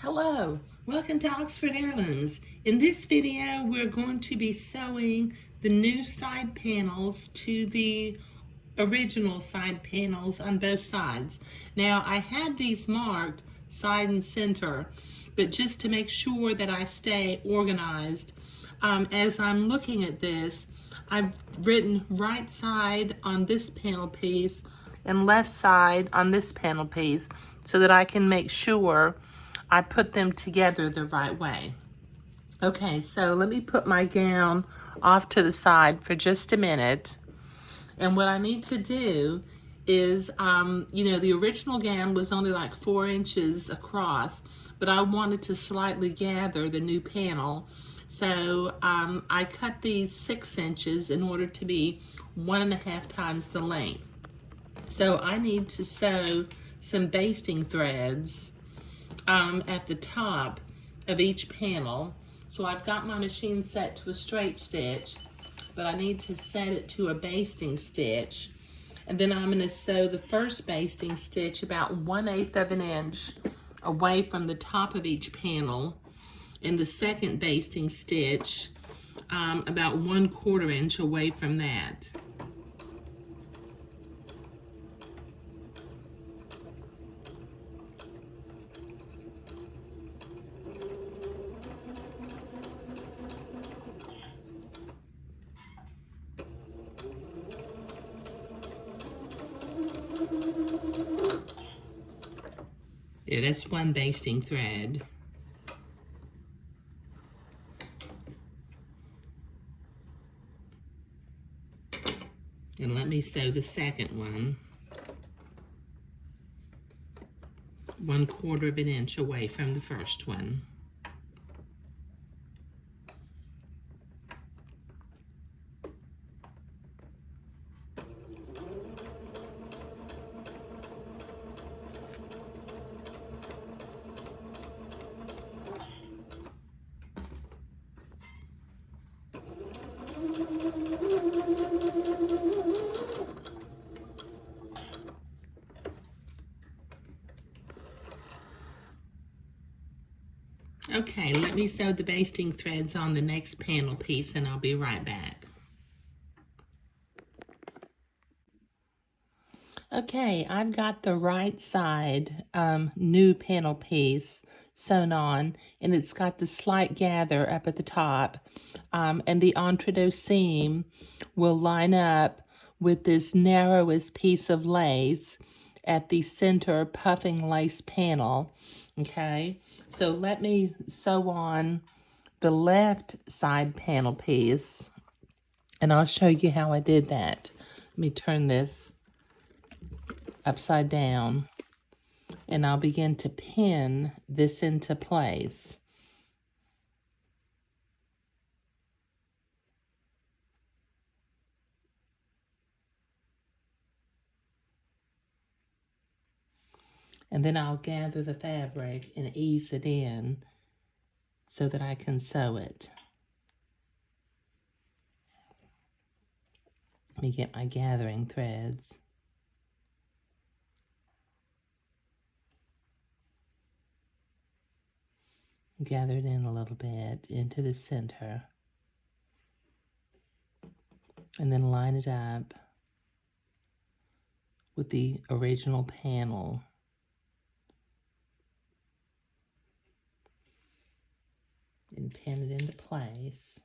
Hello, welcome to Oxford Heirlooms. In this video, we're going to be sewing the new side panels to the original side panels on both sides. Now, I had these marked side and center, but just to make sure that I stay organized, as I'm looking at this, I've written right side on this panel piece and left side on this panel piece so that I can make sure I put them together the right way. Okay, so let me put my gown off to the side for just a minute. And what I need to do is, the original gown was only like 4 inches across, but I wanted to slightly gather the new panel. So I cut these 6 inches in order to be 1.5 times the length. So I need to sew some basting threads at the top of each panel. So I've got my machine set to a straight stitch, but I need to set it to a basting stitch. And then I'm going to sew the first basting stitch about 1/8 of an inch away from the top of each panel, and the second basting stitch about 1/4 inch away from that. Yeah, that's one basting thread. And let me sew the second one 1/4 of an inch away from the first one. Okay, let me sew the basting threads on the next panel piece and I'll be right back. Okay, I've got the right side new panel piece sewn on, and it's got the slight gather up at the top, and the entre-deux seam will line up with this narrowest piece of lace at the center puffing lace panel. Okay, so let me sew on the left side panel piece, and I'll show you how I did that. Let me turn this upside down, and I'll begin to pin this into place. And then I'll gather the fabric and ease it in so that I can sew it. Let me get my gathering threads. Gather it in a little bit into the center. And then line it up with the original panel. And pin it into place.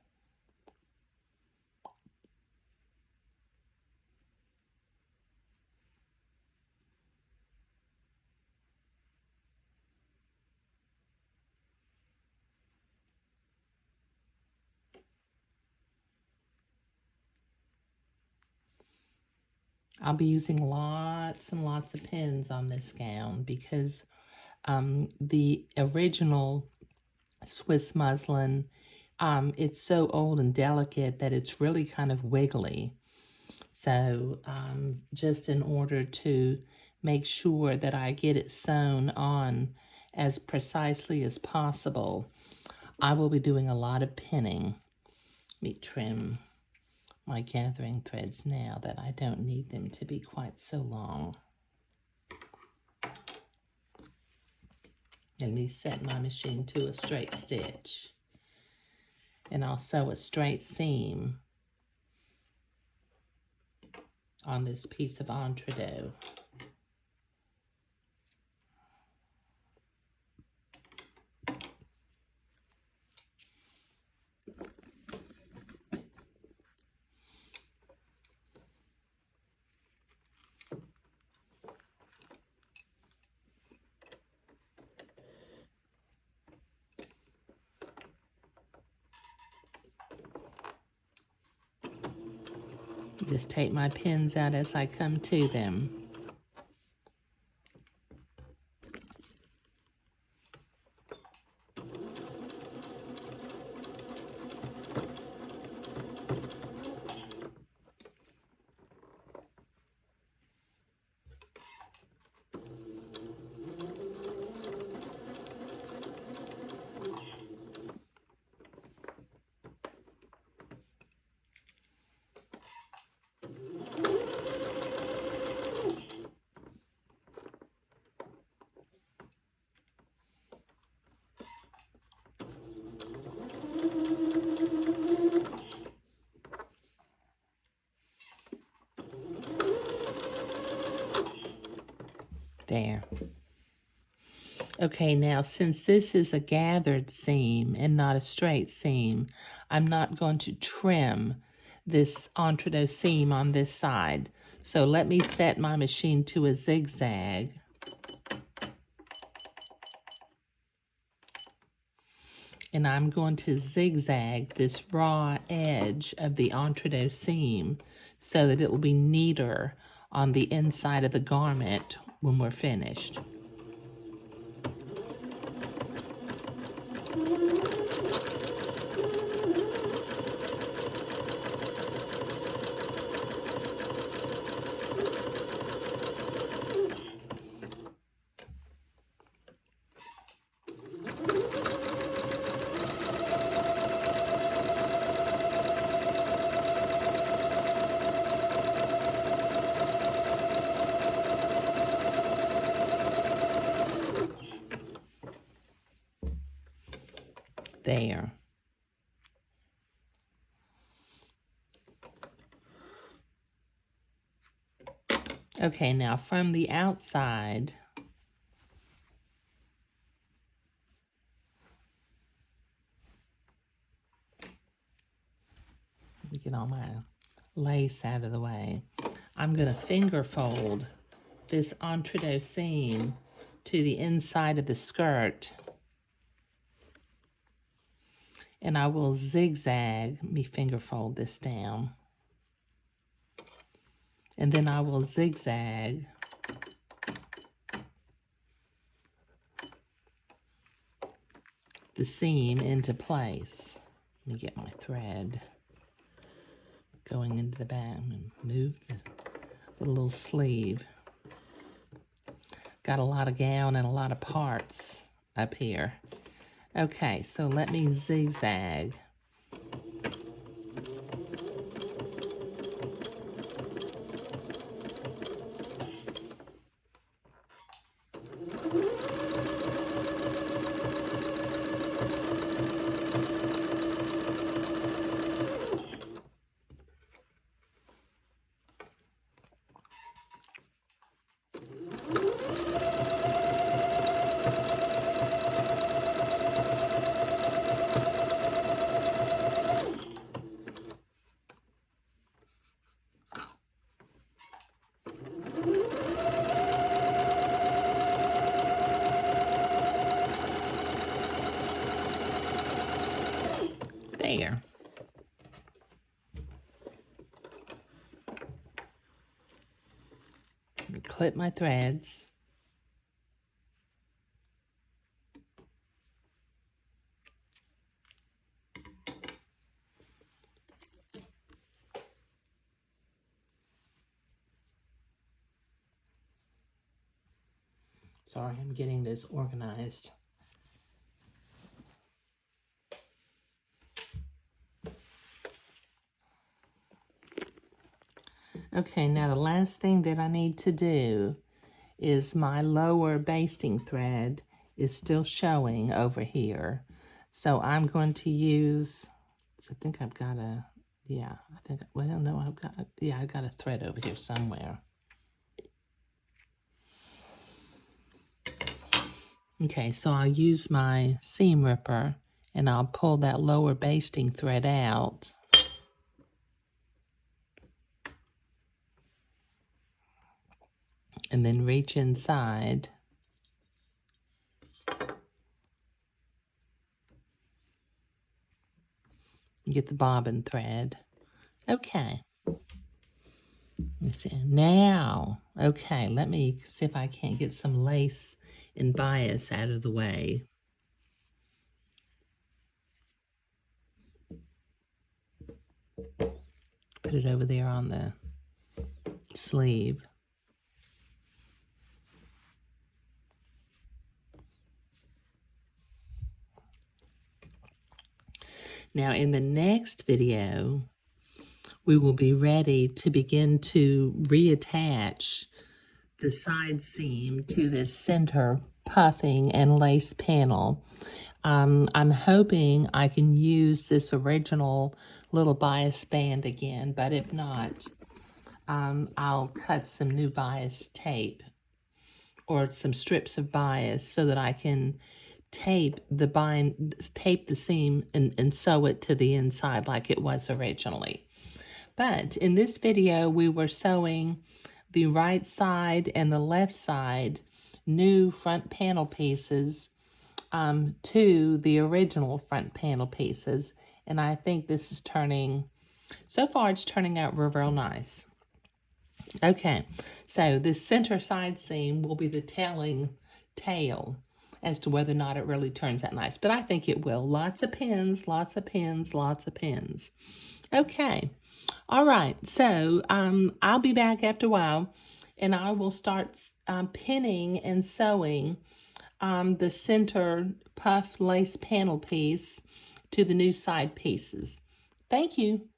I'll be using lots and lots of pins on this gown because the original Swiss muslin, it's so old and delicate that it's really kind of wiggly. So just in order to make sure that I get it sewn on as precisely as possible, I will be doing a lot of pinning. Let me trim my gathering threads now that I don't need them to be quite so long. Let me set my machine to a straight stitch. And I'll sew a straight seam on this piece of entredot. Just take my pins out as I come to them. There. Okay, now since this is a gathered seam and not a straight seam, I'm not going to trim this entredot seam on this side. So let me set my machine to a zigzag. And I'm going to zigzag this raw edge of the entredot seam so that it will be neater on the inside of the garment when we're finished. There. Okay, now from the outside, let me get all my lace out of the way. I'm going to finger fold this entredot seam to the inside of the skirt. And I will zigzag, let me finger fold this down. And then I will zigzag the seam into place. Let me get my thread going into the back and move the little sleeve. Got a lot of gown and a lot of parts up here. Okay, so let me zigzag. There. Clip my threads. Sorry, I'm getting this organized. Okay, now the last thing that I need to do is my lower basting thread is still showing over here. So I'm going to use, so I think I've got a, yeah, I think, well, no, I've got, yeah, I've got a thread over here somewhere. Okay, so I'll use my seam ripper and I'll pull that lower basting thread out. And then reach inside. Get the bobbin thread. Okay. Let's see. Now, okay, let me see if I can't get some lace and bias out of the way. Put it over there on the sleeve. Now, in the next video, we will be ready to begin to reattach the side seam to this center puffing and lace panel. I'm hoping I can use this original little bias band again, but if not, I'll cut some new bias tape or some strips of bias so that I can tape the seam and sew it to the inside like it was originally. But in this video, we were sewing the right side and the left side new front panel pieces to the original front panel pieces. And I think this is turning, so far it's turning out real nice. Okay, so this center side seam will be the telling tale as to whether or not it really turns out nice. But I think it will. Lots of pins, lots of pins, lots of pins. Okay, all right, so I'll be back after a while and I will start pinning and sewing the center puff lace panel piece to the new side pieces. Thank you.